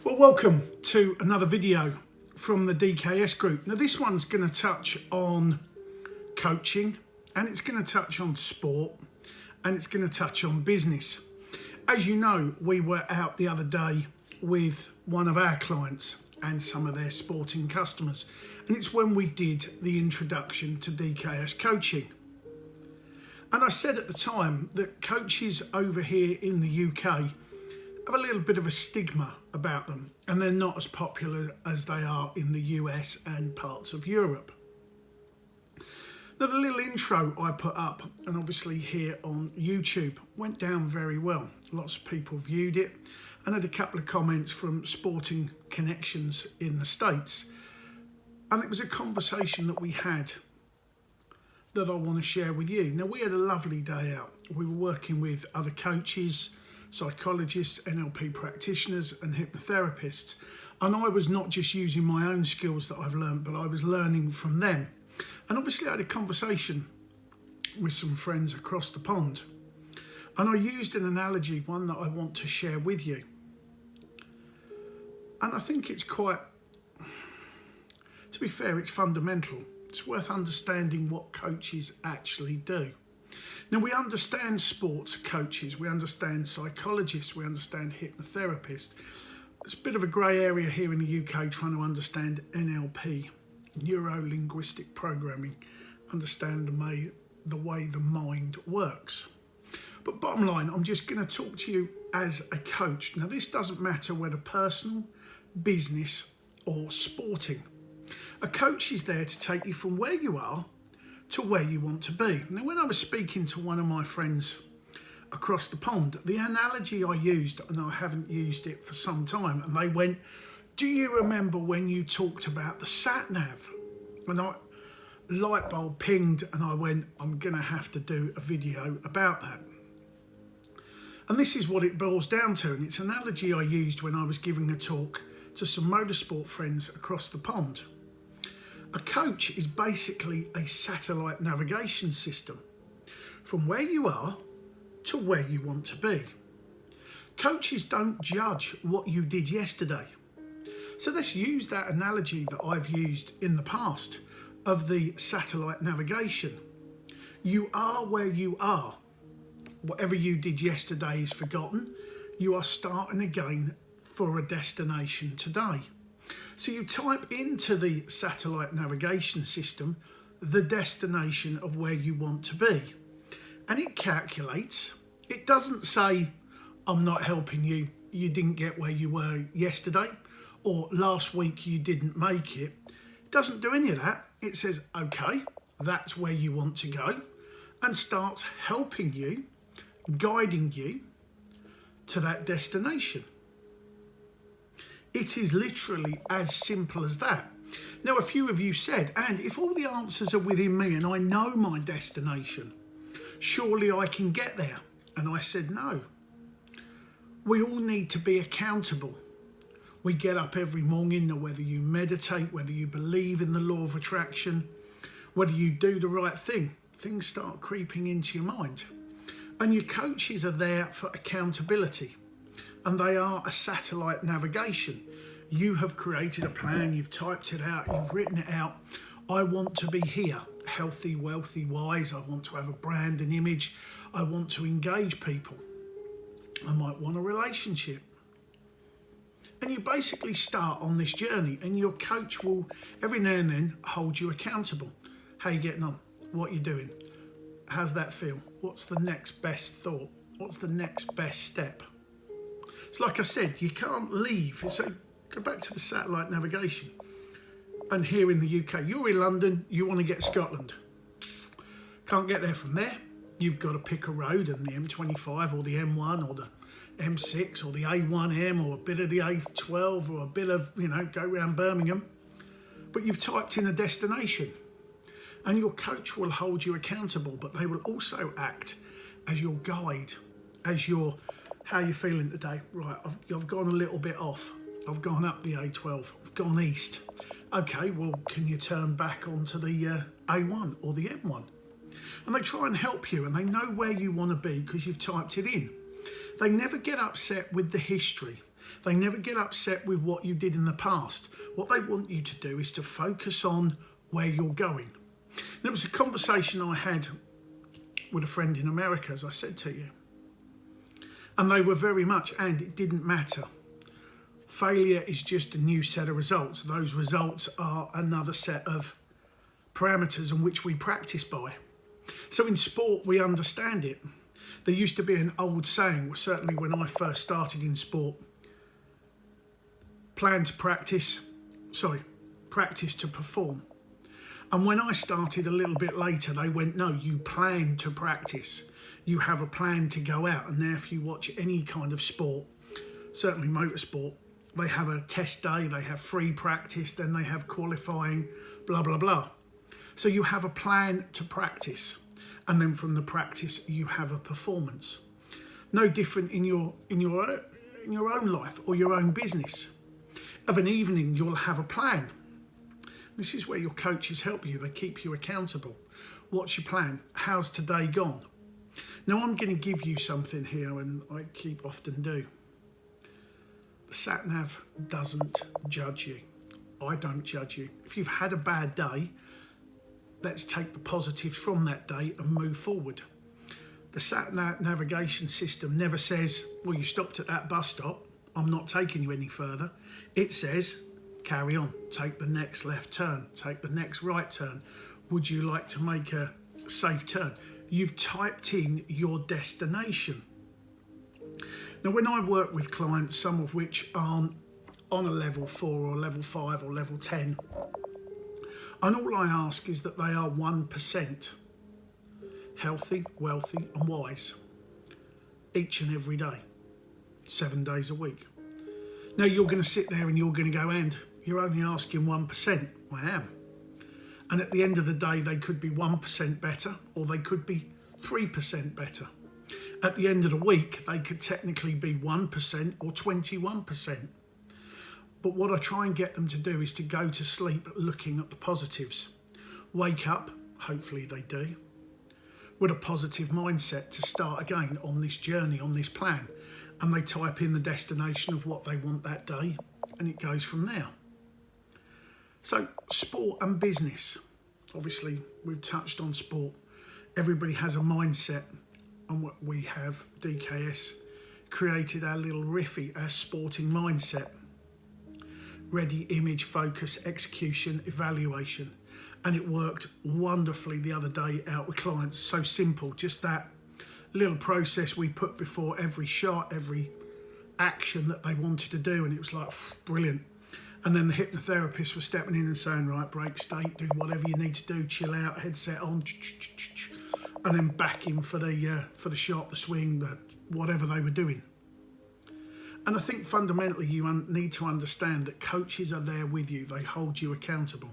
Well, welcome to another video from the DKS group. Now this one's going to touch on coaching, and it's going to touch on sport, and it's going to touch on business. As you know, we were out the other day with one of our clients and some of their sporting customers, and it's when we did the introduction to DKS coaching. And I said at the time that coaches over here in the UK have a little bit of a stigma about them, and they're not as popular as they are in the US and parts of Europe. Now, the little intro I put up, and obviously here on YouTube, went down very well. Lots of people viewed it, and had a couple of comments from sporting connections in the States. And it was a conversation that we had that I want to share with you. Now, we had a lovely day out. We were working with other coaches, psychologists, NLP practitioners and hypnotherapists. And I was not just using my own skills that I've learned, but I was learning from them. And obviously I had a conversation with some friends across the pond. And I used an analogy, one that I want to share with you. And I think it's quite, to be fair, it's fundamental. It's worth understanding what coaches actually do. Now, we understand sports coaches, we understand psychologists, we understand hypnotherapists. It's a bit of a grey area here in the UK trying to understand NLP, neuro-linguistic programming, understand the way the mind works. But bottom line, I'm just going to talk to you as a coach. Now, this doesn't matter whether personal, business or sporting. A coach is there to take you from where you are to where you want to be. Now, when I was speaking to one of my friends across the pond, the analogy I used, and I haven't used it for some time, and they went, "Do you remember when you talked about the satnav?" And light bulb pinged, and I went, I'm gonna have to do a video about that. And this is what it boils down to, and it's an analogy I used when I was giving a talk to some motorsport friends across the pond. A coach is basically a satellite navigation system from where you are to where you want to be. Coaches don't judge what you did yesterday. So let's use that analogy that I've used in the past of the satellite navigation. You are where you are. Whatever you did yesterday is forgotten. You are starting again for a destination today. So you type into the satellite navigation system the destination of where you want to be. And it calculates. It doesn't say, I'm not helping you, you didn't get where you were yesterday, or last week you didn't make it. It doesn't do any of that. It says, okay, that's where you want to go, and starts helping you, guiding you to that destination. It is literally as simple as that. Now, a few of you said, and if all the answers are within me and I know my destination, surely I can get there. And I said, no. We all need to be accountable. We get up every morning, now whether you meditate, whether you believe in the law of attraction, whether you do the right thing, things start creeping into your mind. And your coaches are there for accountability. And they are a satellite navigation. You have created a plan, you've typed it out, you've written it out. I want to be here, healthy, wealthy, wise. I want to have a brand, an image. I want to engage people. I might want a relationship. And you basically start on this journey, and your coach will every now and then hold you accountable. How you getting on? What you doing? How's that feel? What's the next best thought? What's the next best step? It's like I said, you can't leave. So go back to the satellite navigation. And here in the UK, you're in London, you want to get to Scotland. Can't get there from there. You've got to pick a road, and the M25 or the M1 or the M6 or the A1M or a bit of the A12 or a bit of, go around Birmingham. But you've typed in a destination, and your coach will hold you accountable, but they will also act as your guide, as your, how are you feeling today? Right, I've gone a little bit off. I've gone up the A12, I've gone east. Okay, well, can you turn back onto the A1 or the M1? And they try and help you, and they know where you want to be because you've typed it in. They never get upset with the history. They never get upset with what you did in the past. What they want you to do is to focus on where you're going. There was a conversation I had with a friend in America, as I said to you. And they were very much, and it didn't matter. Failure is just a new set of results. Those results are another set of parameters in which we practice by. So in sport, we understand it. There used to be an old saying, certainly when I first started in sport, practice to perform. And when I started a little bit later, they went, no, you plan to practice. You have a plan to go out. And now if you watch any kind of sport, certainly motorsport, they have a test day, they have free practice, then they have qualifying, blah, blah, blah. So you have a plan to practice. And then from the practice, you have a performance. No different in your own life or your own business. Of an evening, you'll have a plan. This is where your coaches help you. They keep you accountable. What's your plan? How's today gone? Now, I'm going to give you something here, and I keep often do. The satnav doesn't judge you. I don't judge you. If you've had a bad day, let's take the positives from that day and move forward. The satnav navigation system never says, well, you stopped at that bus stop, I'm not taking you any further. It says, carry on, take the next left turn, take the next right turn. Would you like to make a safe turn? You've typed in your destination. Now, when I work with clients, some of which aren't on a level 4 or level 5 or level 10, and all I ask is that they are 1% healthy, wealthy and wise each and every day, 7 days a week. Now you're going to sit there and you're going to go, and you're only asking 1%. I am. And at the end of the day, they could be 1% better or they could be 3% better. At the end of the week, they could technically be 1% or 21%. But what I try and get them to do is to go to sleep looking at the positives. Wake up, hopefully they do, with a positive mindset to start again on this journey, on this plan. And they type in the destination of what they want that day, and it goes from there. So sport and business. Obviously, we've touched on sport. Everybody has a mindset, and what we have, DKS, created our little riffy, our sporting mindset. Ready, image, focus, execution, evaluation. And it worked wonderfully the other day out with clients. So simple, just that little process we put before every shot, every action that they wanted to do, and it was like, brilliant. And then the hypnotherapist was stepping in and saying, right, break state, do whatever you need to do, chill out, headset on, and then back in for the shot, the swing, the whatever they were doing. And I think fundamentally you need to understand that coaches are there with you. They hold you accountable.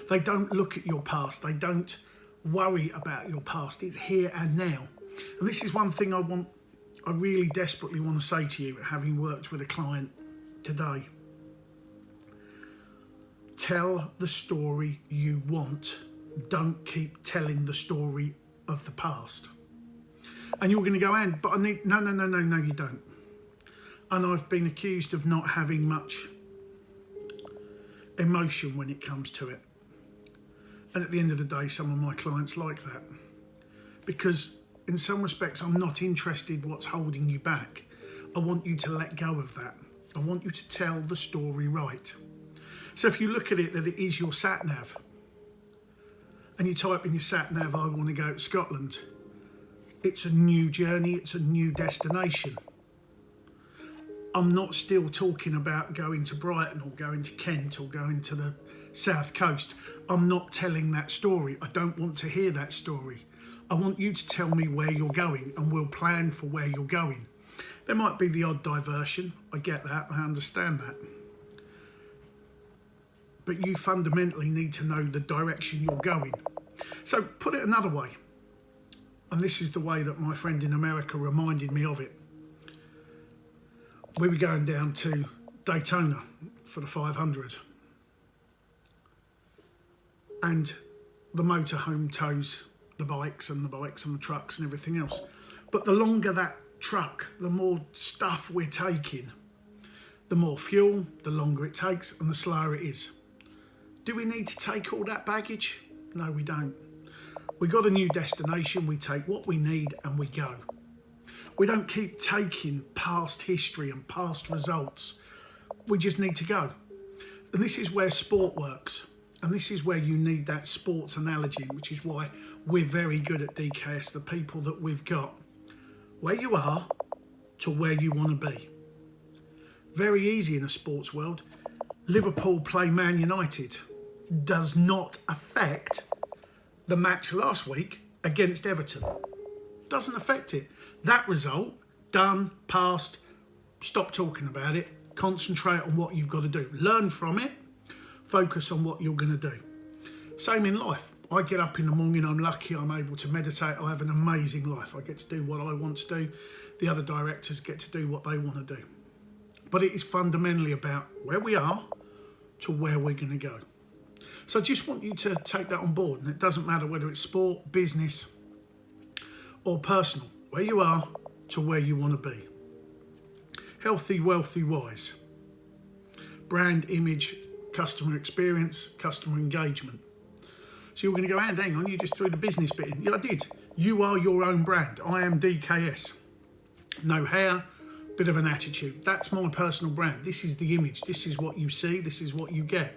They don't look at your past. They don't worry about your past. It's here and now. And this is one thing I really desperately want to say to you, having worked with a client today. Tell the story you want. Don't keep telling the story of the past. And you're going to go, and but I need, no, you don't. And I've been accused of not having much emotion when it comes to it. And at the end of the day, some of my clients like that. Because in some respects, I'm not interested what's holding you back. I want you to let go of that. I want you to tell the story right. So if you look at it, that it is your satnav, and you type in your satnav, I want to go to Scotland. It's a new journey, it's a new destination. I'm not still talking about going to Brighton or going to Kent or going to the South Coast. I'm not telling that story. I don't want to hear that story. I want you to tell me where you're going, and we'll plan for where you're going. There might be the odd diversion. I get that. I understand that. But you fundamentally need to know the direction you're going. So put it another way. And this is the way that my friend in America reminded me of it. We were going down to Daytona for the 500. And the motorhome tows the bikes and the trucks and everything else. But the longer that truck, the more stuff we're taking. The more fuel, the longer it takes and the slower it is. Do we need to take all that baggage? No, we don't. We got a new destination, we take what we need and we go. We don't keep taking past history and past results. We just need to go. And this is where sport works. And this is where you need that sports analogy, which is why we're very good at DKS, the people that we've got. Where you are to where you want to be. Very easy in a sports world. Liverpool play Man United. Does not affect the match last week against Everton. Doesn't affect it. That result, done, passed, stop talking about it. Concentrate on what you've got to do. Learn from it. Focus on what you're going to do. Same in life. I get up in the morning, I'm lucky, I'm able to meditate, I have an amazing life. I get to do what I want to do. The other directors get to do what they want to do. But it is fundamentally about where we are to where we're going to go. So I just want you to take that on board. And it doesn't matter whether it's sport, business or personal. Where you are to where you want to be. Healthy, wealthy, wise. Brand, image, customer experience, customer engagement. So you're going to go, and hang on, you just threw the business bit in. Yeah, I did. You are your own brand. I am DKS. No hair, bit of an attitude. That's my personal brand. This is the image. This is what you see. This is what you get.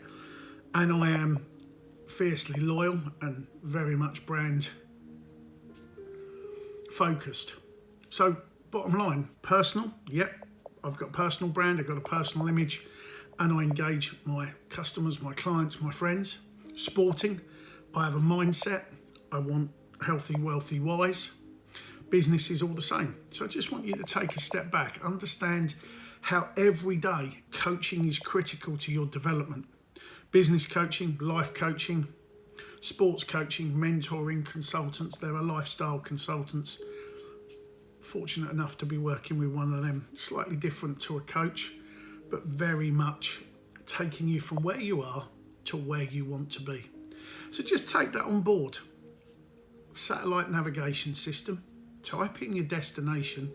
And I am fiercely loyal and very much brand focused. So bottom line, personal, yep. I've got a personal brand. I've got a personal image. And I engage my customers, my clients, my friends. Sporting. I have a mindset. I want healthy, wealthy, wise. Business is all the same. So I just want you to take a step back, understand how every day coaching is critical to your development. Business coaching, life coaching, sports coaching, mentoring, consultants. There are lifestyle consultants. Fortunate enough to be working with one of them. Slightly different to a coach, but very much taking you from where you are to where you want to be. So just take that on board. Satellite navigation system. Type in your destination.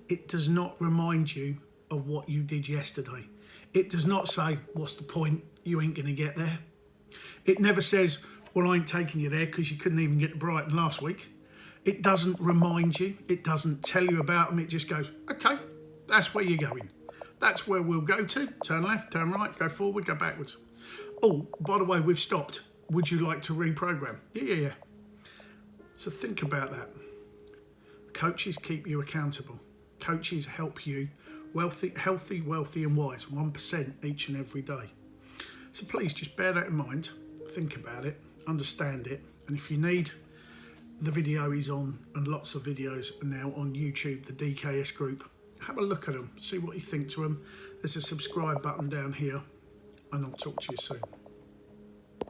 It does not remind you of what you did yesterday. It does not say, what's the point? You ain't going to get there. It never says, well, I ain't taking you there because you couldn't even get to Brighton last week. It doesn't remind you. It doesn't tell you about them. It just goes, okay, that's where you're going. That's where we'll go to. Turn left, turn right, go forward, go backwards. Oh, by the way, we've stopped. Would you like to reprogram? Yeah. So think about that. Coaches keep you accountable. Coaches help you healthy, wealthy and wise. 1% each and every day. So please just bear that in mind. Think about it. Understand it. And if you need, the video is on, and lots of videos are now on YouTube, the DKS group. Have a look at them. See what you think to them. There's a subscribe button down here. And I'll talk to you soon.